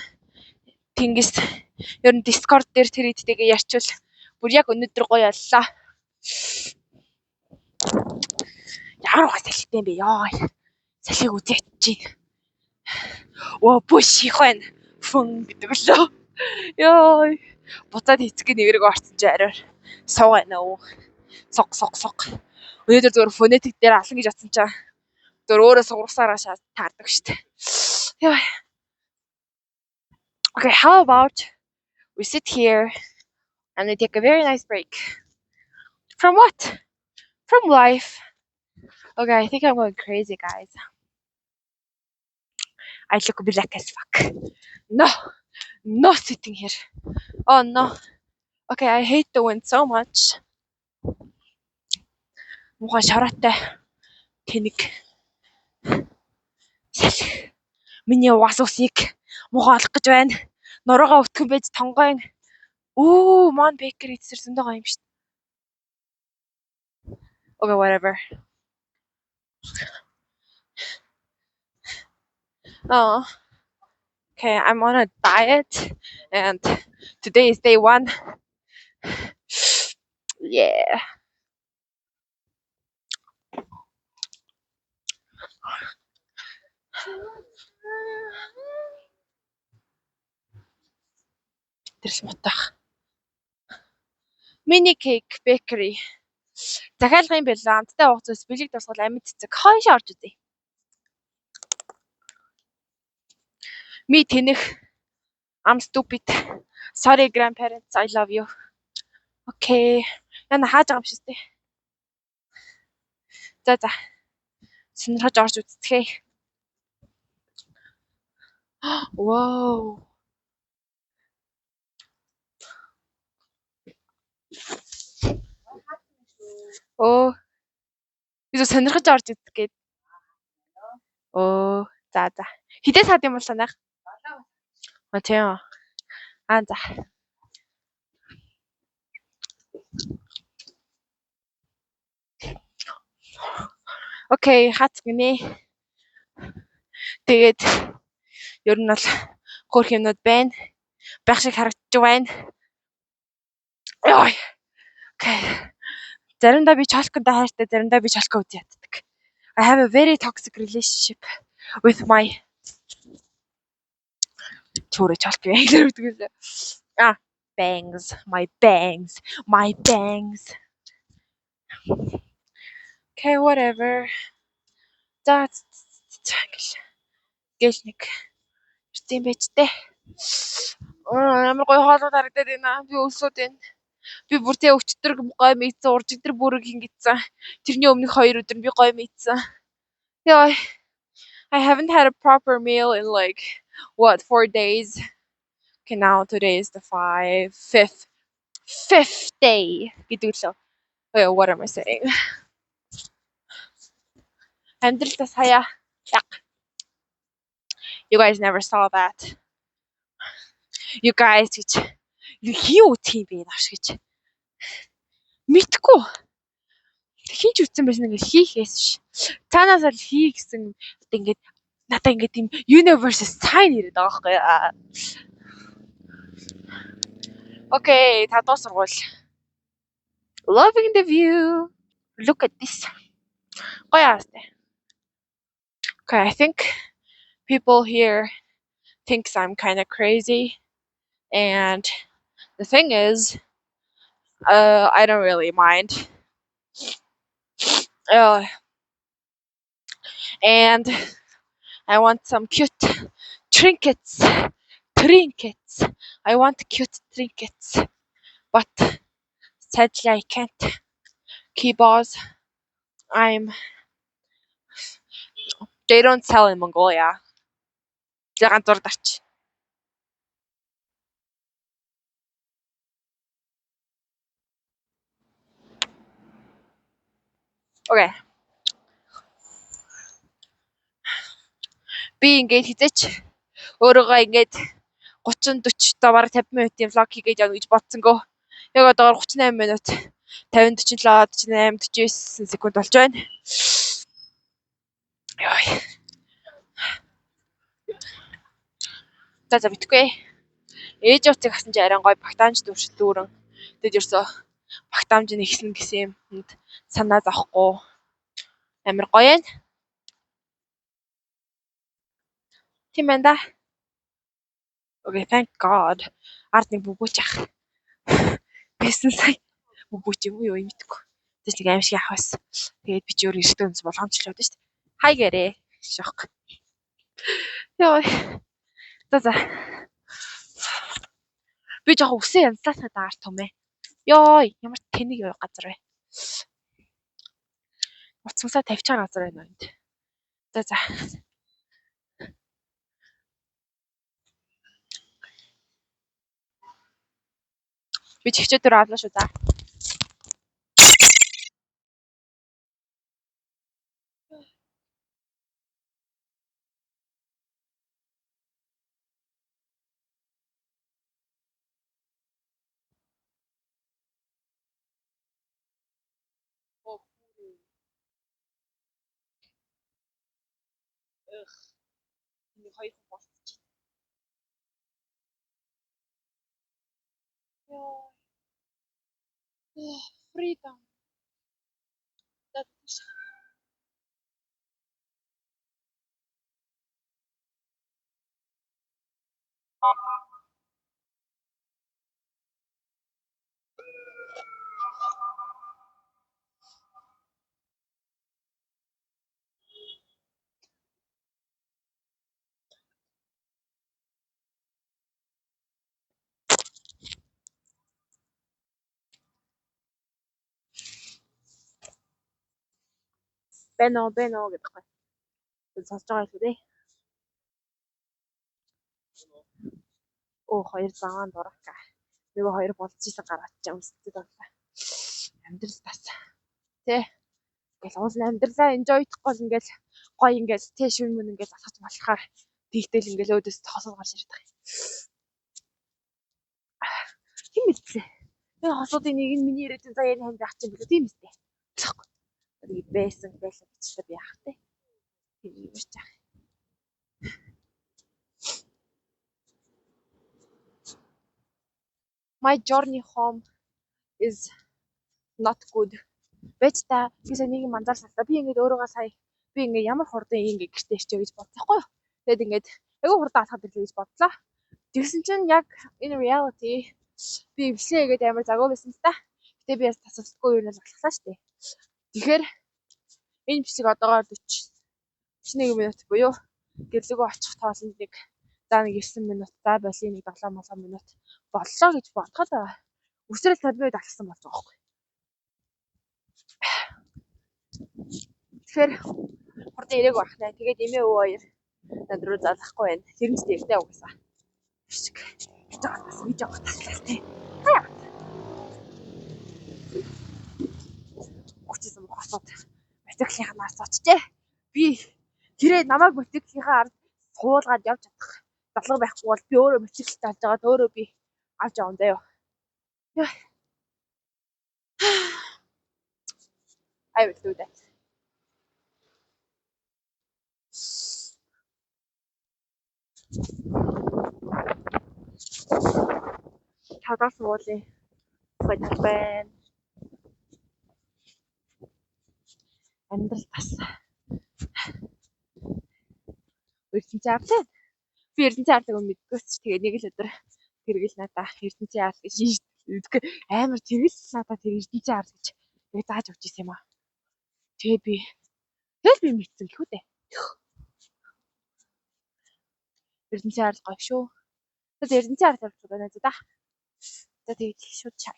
Тэнгис ер нь Discord дээр тэр идтэйгээ ярьчвал бүр яг өнөөдөр гоё боллоо. Ямар гоо салхитай юм бэ ёо. Салхиг үзэж чинь. Оо бүш их байна. Фүн гэдэг лөө. Ёо. Буцаад хэцгээ нэврэг орсон чи арай суу байна уу. Сог. Өнөөдөр зөвхөн фонетик дээр алан гэж атсан чаа. Зөв өөрөө сугасаараа таардаг штэ. Ёо. Okay, how about we sit here and we take a very nice break. From what? From life. Okay, I think I'm going crazy, guys. I look black as fuck. No sitting here. Oh no. Okay, I hate the wind so much. Муухай шараатай тэнэг. Миний угаас усыг муухай олох гэж байна. Нуруугаа өтгөн байж тонгойн Оо, Mon Bakery эцэр зөндөө гоё юм шүү дээ. Okay, whatever. Oh, okay, I'm on a diet and today is day 1. Yeah. Тэрс мотох. Mini Cake Bakery. Захиалга юм байлаа. Амттай хугацаас бэлэг дурсгал амьд цэцэг хойшоо орж үзье. Me тэнэх. I'm stupid. Sorry grandparents, I love you. Okay. Яна хааж байгаа юм шиг дээ. За. Сонирхож орж үзцгээе. Wow. Оо. Би сонирхож орж үзэх гээд. Оо. За. Хідээ саад юм бол санаах. Тийм. За. Окей, хаац гинэ. Тэгээд ер нь бол хөөх юмнууд байна. Байх шиг харагдаж байна. Яй. Окей. Заримдаа би чалкантай хайртай, заримдаа би чалка үгүй яддаг. I have a very toxic relationship with my чөөрэ чалка яг л үгдгээс. Bangs, my bangs. Okay, whatever. За гэл нэг тийм байж тээ. Ямар гоё хоолой харагдаад байна. Би өлсөд байна. Би бүр тэ өчтөр гоё мэдсэн, уржигдэр бүрэг ингэсэн. Тэрний өмнөх 2 өдөр би гоё мэдсэн. Яа. I haven't had a proper meal in like 4 days. Okay, now today is the fifth day. Гэдэг лөө. Oh, what am I saying? Амьдралтаас хаяа. You guys never saw that. You guys гэж хий үтх юм бэ нааш гэж. Мэдхгүй. Хин ч үтсэн байсан ингээд хийхээс ш. Цаанаас л хий гэсэн ингээд надаа ингээд тийм universe sign ирээд байгаа байхгүй. Okay, татвар сургууль. Loving the view. Look at this. Гоё аастай. Okay, I think people here thinks I'm kind of crazy, and the thing is, I don't really mind. And I want some cute trinkets. I want cute trinkets, but sadly I can't. Keyballs. They don't sell in Mongolia. Okay. Би ингээд хизээч өөрийгөө ингээд 30 40 до бараг 50 минутын влог хийгээд явна гэж бодсонгөө. Яг одоо 38 минут 50 47 48 49 секунд болж байна. Яй. За битгүй. Ээж уцыг хасан чи арай гоё багтаамж дүүрэн. Тэгэд ерөөсө багтаамж нь ихсэн гэсэн юмд санаа зовхгүй. Амар гоё юм. Тийм байна да. Okay, thank God. Ард нэг бүгөөч ах. Бисэн сая бүгөөч юм уу мэдгүй. Тэс нэг аим шиг ах байсан. Тэгээд би ч өөр эртөө өнс болгоомжлоод шүү дээ. Хай гэрээ. Шок. Яа. За. Би жоо үсэн янзлаасаа даарт юм ээ. Йой, ямар тэнэг газар вэ? Уцсансаа тавьчаар газар байна энд. За. Би чигчээр аалаа шүү да. Нэг хоёр хүн болчих. Яа. Freedom. That's Бэнэ гэдэг байна. Сонсож байгаа шүү дээ. Оо хоёр заваан дуракка. Нөгөө хоёр болчихсон гараад ч юм сэтгэл байна. Амьдрал тас. Тэ. Ингээл уул амьдралаа enjoy-хгүй бол ингээл гоё ингээл тэ шүн мөн ингээл засаж болохаар тэгтэл ингээл өөдөөс хосол гарч ирээд байгаа. Хин мэдлээ. Энэ хосуудын нэг нь миний ирээдүйн заяаны ханд байх чинь билүү тийм үстэй. Нэг байсан байлаа гэж би яах вэ? Тийм ярьж байгаа. My journey home is not good. Бэж та би сая нэг юм анзаарсаа. Би ингээд өөрийгөө сая би ингээд ямар хурдан ингээд гэртээ ирчээ гэж бодсохгүй юу? Тэгэд ингээд айгүй хурдан алхаад ирлээ гэж бодлоо. Тэгсэн чинь яг in reality би өвслээ гэдэг амар загуу байсан л та. Гэтэ би бас тасалдахгүй юу нэл алхлаа штэ. Тэгэхээр энэ бичлэг одоогоор 41 минут буюу гэрлэгөө очих тоолонд нэг за нэг 9 минут за боли нэг 7 минут боллоо гэж бодоход өсрөл 50 минут алхсан болж байгаа байхгүй. Тэгэхээр хурдан ирээг байх нэ. Тэгээд эмээ өвөө хоёр над руу залахгүй байна. Тэр нь ч тэгтэй угаасаа. Би жоо таслаа тий. Хүчсэн бохосоод мотоциклынхаа наар цочжээ. Би тэрээ намайг мотоциклынхаа ард суулгаад явж чадах залга байхгүй бол би өөрөө мотоциклд алж агаад өөрөө би авч явна заяа. I will do that. Тавдаа суулын гоё тал байна. Амьдрал тас. Эрдэнэцэн арлаа. Би эрдэнэцэн арлыг мэдгөөс ч тэгээ нэг л өдөр тэргэл надаа эрдэнэцэн арл гэж үздэг амар тэргэл надаа тэр эрдэнэцэн арл гэж яг зааж өгч ирсэн юм аа. Тэгээ би мэдсэн гэх үү дээ. Эрдэнэцэн арл гоё шүү. Тэгээд эрдэнэцэн арл явж байна да. За тэгээд шууд чай.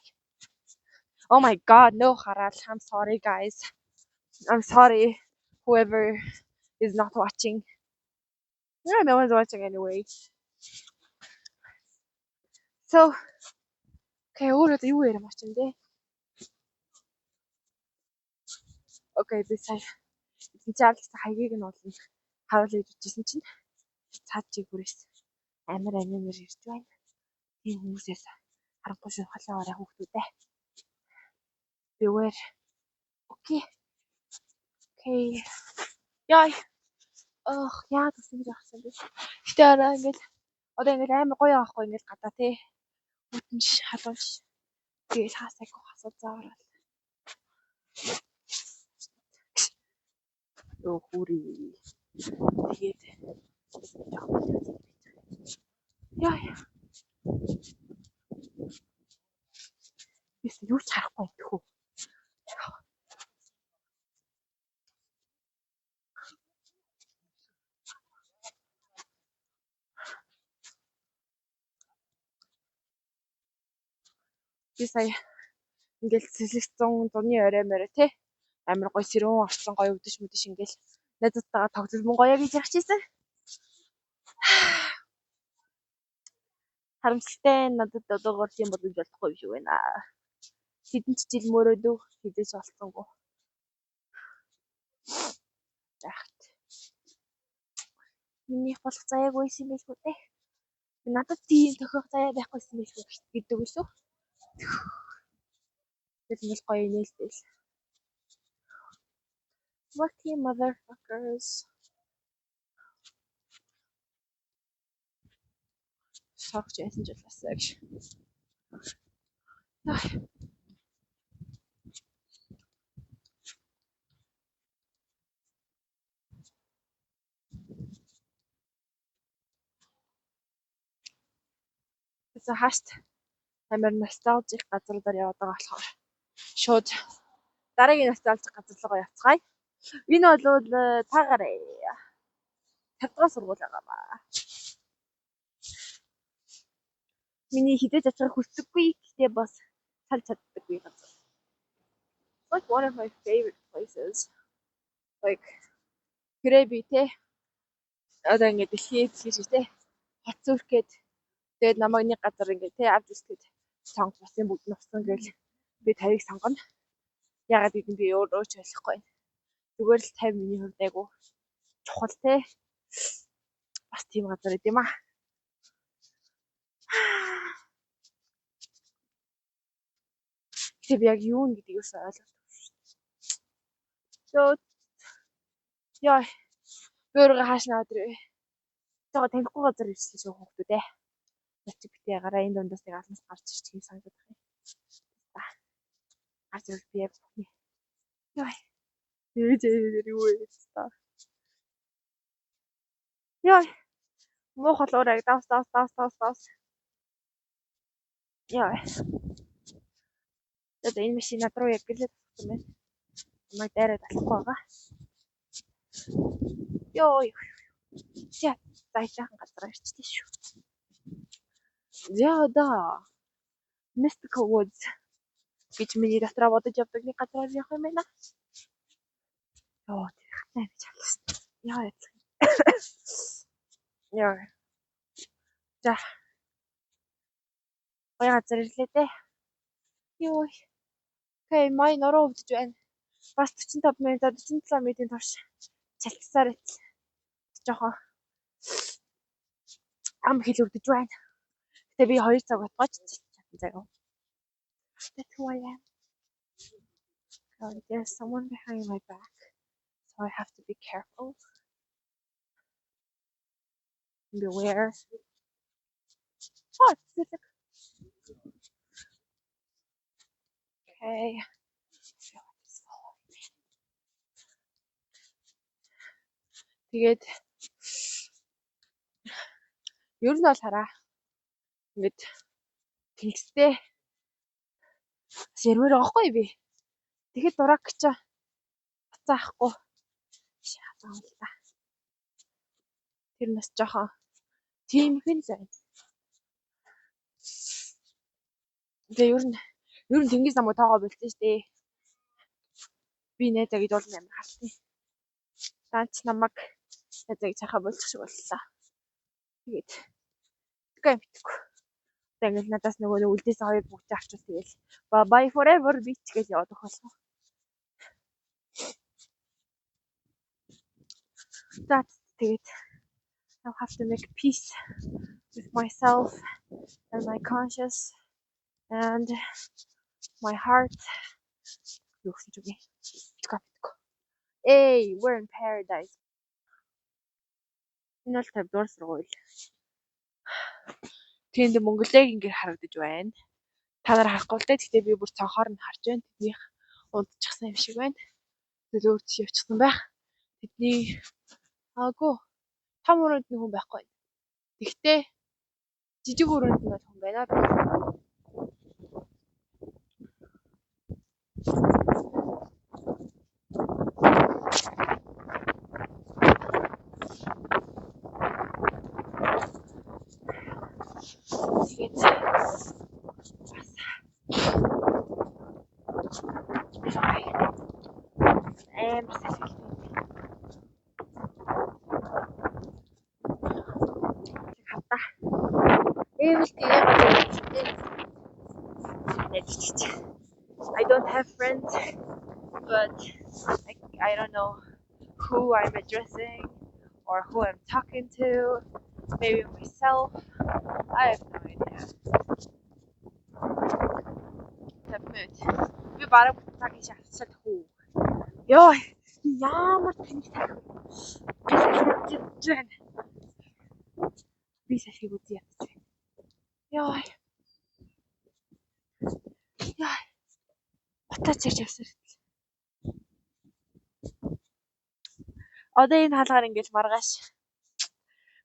Oh my god, no хараал. I'm sorry guys. I'm sorry whoever is not watching. Yeah, no one's watching anyway. So, okay, өөрөө юу ярих юм чинь дээ. Okay, би сая эрдэнэцэн арл гэсэн хаягийг нь болно. Хавлаж үзсэн чинь цаад чиг хүрээс амар амимэр ирж байна. Тийм хүмүүсээс харахгүй шүү халааваараа хүүхдүүдээ. Beware. Okay. Яа. Яа гэсэн юм яахсан бэ? Гэтэ арай ингээд одоо ингээд амар гоё аахгүй ингээд гадаа тий. Бүтэнч халуунч. Тэгээд хаасайг хасуу заарал. Өө хүрээ. Тэгээд яа. Бис юу ч харахгүй байх уу? Би сая ингээл сэлэгцэн зуны орой морой тий амар гоё сэрүүн орсон гоё өдөш ингээл найзтайгаа тоглолмон гоё гэж ягчээсэн. Харамсалтай надад одоогоор тийм боломж олдохгүй биш үү байна. Хэдэн ч жил мөрөөдөө хідэж олцсонгүй. Яахт. Миний болох заяаг үйсэн байх үү те. Надад тийм тохиох заяа байхгүйсэн байх гэдэг үлээ. Тэгэл гоё нээлтэл. Lucky motherfuckers. сурах байсан ч болоосаа гэж. За хааст амар носталжик газруудаар яваад байгаа болохоор шууд дараагийн носталжик газар руугаа явцгаая. Энэ бол таагараа 50 дахь сургууль байгаа. Миний хідэж очих хүсдэггүй гэхдээ бас салж чаддаггүй газар. Like one of my favorite places. Like грэби те одоо ингээд дэлхийд те хот зүрхгээд тэгээд намайг нэг газар ингээд те авч үзэхэд сонгосон бүгд нуцсан гэл би тавийг сонгоно. Ягаад гэвэл би өөрөө ч ойлгохгүй. Зүгээр л 50 миний хувьд айгу чухал те. Бас тийм газар гэдэг юм аа. Тэг яг юу гэдгийг юусэн ойлгохгүй шүү дээ. So яа. Өөрийгөө хааш наваад ирээ. Тэгээ танихгүй газар ирсэн шүү хүүхдүүд ээ. Начи битээ гараа энэ дундаас нэг алмас гарч ирчих юм санагдаад байна. За. Гарч ирвэл би яг бүхний. Яа. Юу вэ та. Яа. Муу холуураг давс. Яа. Тэгээд энэ машин над руу яг гэлээд тассан байна. Намайг дайраад алахгүй байгаа. Йоо. За сайхан газар ирчихлээ шүү. Яа да. Mystical Woods гэж миний дотроо бодож явдаг нэг газар явах юм байна. Йоо тэр хатаа гэж хэлсэн. Яа яа. Яа. За. Гоё газар ирлээ дээ. Йоо. Окей, май нороо өвдөж байна. Бас 45 минут 47 минутын турш цалцсаар итл. Жохон ам хил өвдөж байна. Гэтэ би 2 цаг батгаач чадсан заяа. That's who I am. Oh, there's someone behind my back, so I have to be careful. Beware. Oh, okay. Тэгээд ер нь бол хараа. Ингээд тэнгистэй сервер авахгүй би. Тэгэхэд дурак гэж буцаахгүй. Шаасан л та. Тэр нас жоохон тийм хэн зай. Тэгээ ер нь тэнгис намайг тоогоо болчихсон шүү дээ. Би найзаа гэж бол амар халтна. Даанч намайг найзаа гэж хахаа болчих шиг боллоо. Тэгээд мэдгүй. Тэгэл надаас нөгөө үлдээсэн хоёр бүгд авчвал тэгэл bye forever beach гэж яваад болох. That's тэгээд I have to make peace with myself and my conscience and my heart. Hey, we're in paradise. Энэ бол 50 дугаар сургууль. Тэнд Монголыг ингээ харагдаж байна. Та нар харахгүй л дээ. Гэхдээ би бүр цонхоор нь харж байна. Тэднийх унтчихсан юм шиг байна. Тэгэл өөр тийш явчихсан байх. Тэдний аагүй том өрөөнд нэг хүн байхгүй. Тэгтээ жижиг өрөөнд нэг хүн байна. Тэгээд I don't have friends, but I don't know who I'm addressing or who I'm talking to. Maybe myself. I have no idea. Би бараг цагийн шатсад хөө. Йоо, ямар тэнхтэй. Би сашиг үзье ядчих байна. Яа. Яа. Батаач явсан. Одоо энэ хаалгаар ингэж маргааш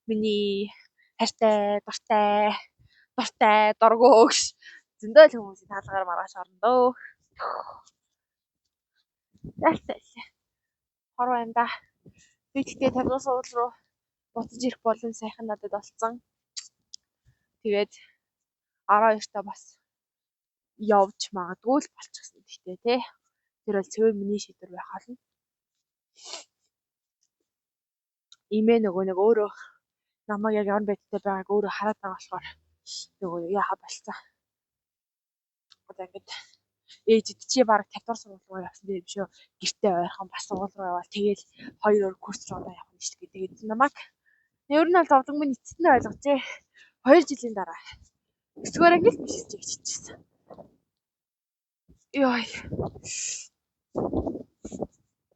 миний хайртай, дуртай, дургуй гэж зөндөө л хүмүүсийн хаалгаар маргааш орно дөө. Яалтай. Хор байна да. Би тэгтээ тавилга суул руу буцаж ирэх болон сайхан надад олцсон. Тэгээд 12-та бас явж магадгүй л болчихсон гэхдээ тий. Тэр бол цэвэр миний шийдвэр байх болно. Имээ нөгөө нэг өөрөө намайг яг ямар байдалтай байгааг өөрөө хараад байгаа болохоор нөгөө яха болцсон. Одоо ингэж ээжид чи баг 50 дугаар сургууль руу явсан дээр биш үү? Гэртээ ойрхон бас сургууль руу явал тэгэл хоёр курс руу явах нь шүү дээ. Тэгээд намайг ер нь бол зовлон минь эцэст нь ойлгожээ. 2 жилийн дараа. Өсгөр ангил биш гэж хичээсэн. Йой.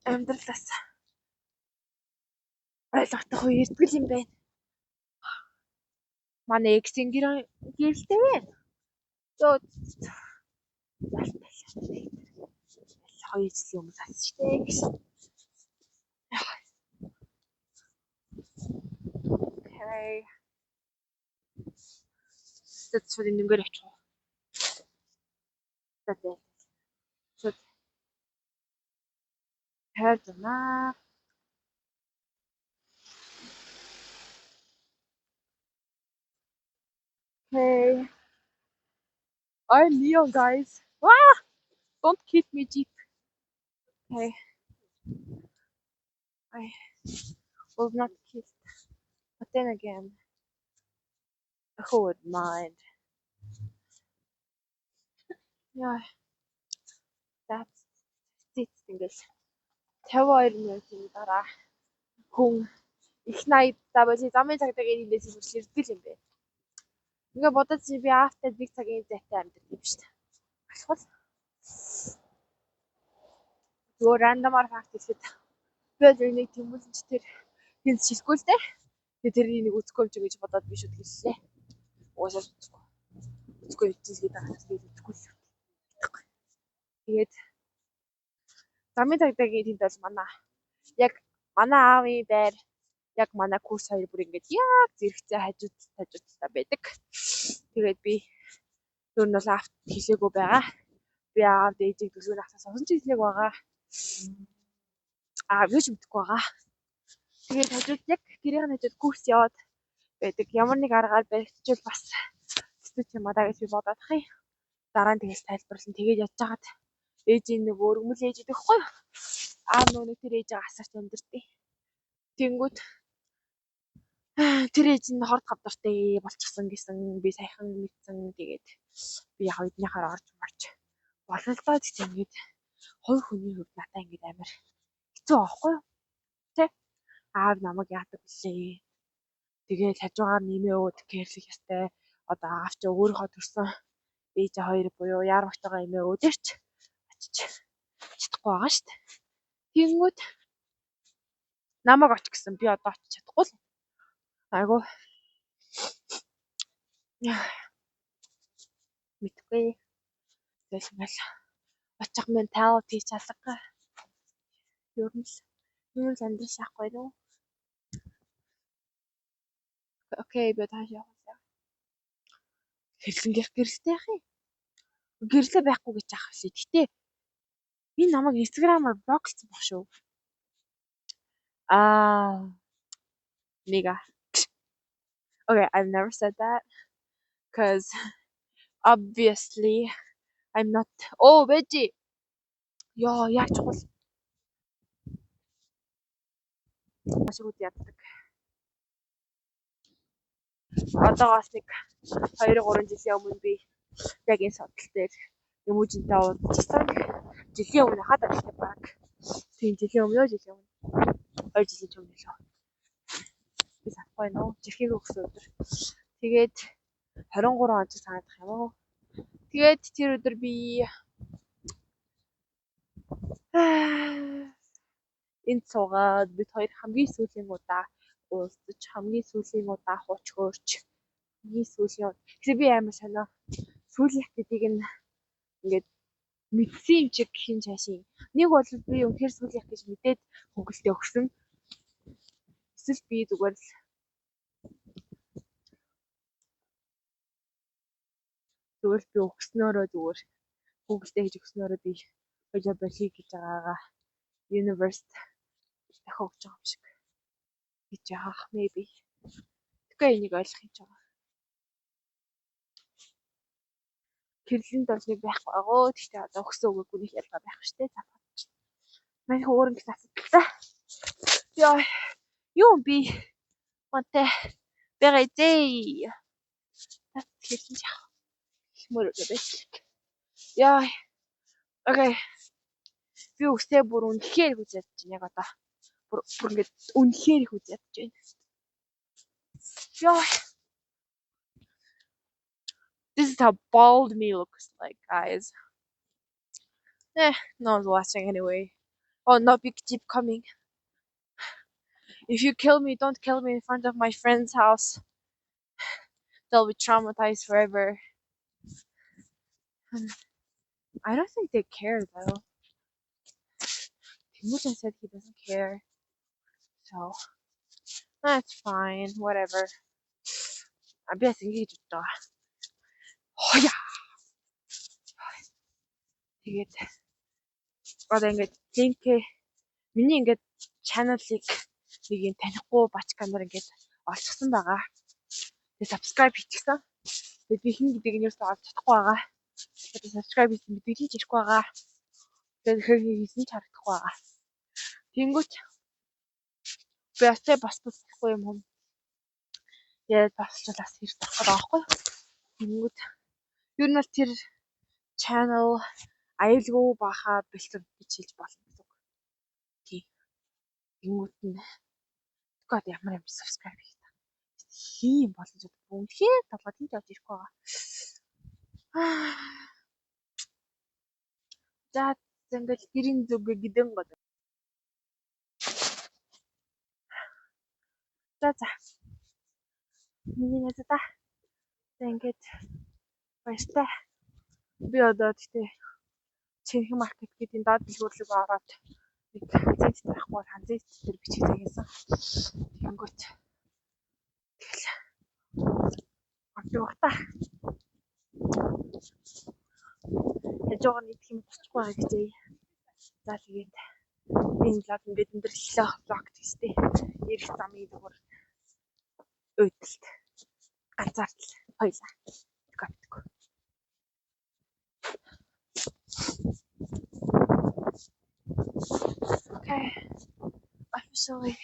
Амьдралаас ойлгох үе ирдгэл юм байна. Манай эксийн гэрэлтэй байна. Зөө. Ялтай. 2 жилийн өмнө асууж штэ гэж. Окей. Тэд нэгээр авчих уу? Тэд. хайрцагнаа. Okay. I'm Leon, guys. Ah! Don't kiss me, Jeep. Okay. I will not kiss. But then again, who would mind? Yeah. That's it. English. 52 минутын дараа хүн их 80 болоо замын цагдаагийн эндээс хүрч ирдэл юм бэ. Ингээ бодож би after big цагийн зайтай амьд юм шүү дээ. Болохгүй. Зүгээр рандомаар факт хэлээд би л нэг тэмүүлэн ч тэр хинс шилгүй л дээ. Тэгээ тэрний нэг үзэхгүй юм чи гэж бодоод би шууд хэллээ. Уусаа үзэхгүй. Үзэхгүй хэлээд байгаас би үзэхгүй л. Тэгээд замын цагдаагийн тэнд бол яг манай аавын байр яг манай курс хоёр бүр ингэж яг зэрэгцээ хажуудтай байдаг. Тэгээд би өөр нь бол авт хэлээгүй байгаа. Би аав ээжийг төлөвлөгөө авсан сонсон ч хэлээг байгаа. Юу ч мэдэхгүй байгаа. Тэгээд хажууд яг гэрийн хажууд курс яваад байдаг. Ямар нэг аргаар баригдчихвал бас хэцүү ч юм аа гэж би бодоод хай. Дараа нь тэгээс тайлбарлан тэгээд явж хагаад ээжийн нэг өргөмөл ээж идэхгүй юу? Аав нөгөө тэр ээжээ асарч амьдртыг. Тэнгүүд тэр ээж нь хорд гавдартай болчихсон гэсэн би саяхан мэдсэн. Тэгээд би яг эднийхаар орж марч бололдоо гэж ингэж хоёр хүний хувьд надаа ингэж амар хэцүү аахгүй юу? Тэ? Аав намайг яадаг блээ. Тэгээд хажуугаар нэмээ өөд гэрлэх ёстой. Одоо аав чи өөрийнхөө төрсөн ээжээ хоёр буюу яар багтайгаа эмээ өөдөрч очиж чадахгүй байгаа шүү дээ. Тэнгүүд намайг оч гэсэн би одоо очиж чадахгүй л. Айгу. Мэдгүй. Тэгэл ингээл очих менталити чалга. Ер нь амьдрал шахахгүй юу? Окей, би тааш явах. Хэлсэнгийнх гэрэлтэй яах юм? Гэрлээ байхгүй гэж яах вэ? Гэтэ би намайг инстаграмаар блоклсон баг шүү. Nigga. Okay, I've never said that because obviously I'm not. Oh, veggie. Яа, яаж чухал. Машигууд яддаг. Одоогоос нэг 2-3 жилийн өмнө би яг энэ содтол дээр эмүүжинтэй уулзчихсан. Жилийн өмнө хаад ажиллах баг. Тийм жилийн өмнө 2 жилийн өмнө лөө. Би санахгүй нөө жирхийг өгсөн өдөр. Тэгээд 23 он ч санагдах юм уу. Тэгээд тэр өдөр би энд суугаад бид хоёр хамгийн сүүлийн удаа уулзаж хамгийн сүүлийн удаа хууч хөөрч Миний сүүлийн явд. Гэсэн би амар сонио. Сүүлийн хатдыг нь ингээд мэдсэн юм чиг гэх чашийн. Нэг бол би үнэхээр сүүлийн хат гэж мэдээд хөнгөлтөө өгсөн. Эсвэл би зүгээр би өгснөөрөө зүгээр хөнгөлтөө гэж өгснөөрөө би хожоо болхийг гэж байгаагаа universe дахиад өгч байгаа юм шиг гэж яах maybe. Тэгэхгүй энийг ойлгох юм жаа. Кириллийн дор нэг байхгүй агуу. Тэгтээ одоо өгсөн үггүй нэг ялгаа байх штэ. Манай хөөрөнгө гэсэн асуудалтай. Яа, юу би монте бэрэтэй. Тэгсэн яах. Мөрөдөө байцлаа. Яа. Окей. Би өстэй бүр үнэхээр их үзээд чинь яг одоо. Бүр ингээд үнэхээр их үзээд чинь. Яа. This is how bald me looks like, guys. No one's watching anyway. Oh, no big jeep coming. If you kill me, don't kill me in front of my friend's house. They'll be traumatized forever. I don't think they care though. Timuchin said he doesn't care. So, that's fine. Whatever. I'm guessing he just died. Oh yeah! Тэгээд одоо ингээд линк миний ингээд channel-ыг нэг юм танихгүй бачка нар ингээд олчихсан байгаа. Тэгээд subscribe хийчихсэн. Тэгээд би хэн гэдгийг нь юусаа олж чадахгүй байгаа. Тэгээд subscribe хийсэн мэдээлэл хийхгүй байгаа. Тэгээд хийсэн ч харагдахгүй байгаа. Тэнгүүт би бас болохгүй юм юм. Яа басчлаас ирэх болох байхгүй. Тэнгүүт ер нь бол тэр channel аюулгүй баха бэлтгэв гэж хэлж болно гэсэн үг. Тий. Тэнгүүт нь god ямар subscribe хийх та. Хийм боломж үнэхээр толгой тийм явж ирэхгүй байгаа. За ингээд гэрийн зүг гидэн гоо. За. Миний надад ингээд баяртай. Би одоо тэгтээ Чинхэн маркет гэдэг доод дэлгүүрлэг ороод нэг ханзын тарахгүй ханзын дээр бичих цагийнсан. Тэнгүүт тэгэл ордогта. Яжгаар нэг юм болчихгүй байгаа гэжээ. За тэгээд энэ влог ингээд өндөрлөлөө влог гэжтэй. Ирэх замын зүгээр өөдөлт ганцаард хоёлаа. Гапдаггүй. Okay, officially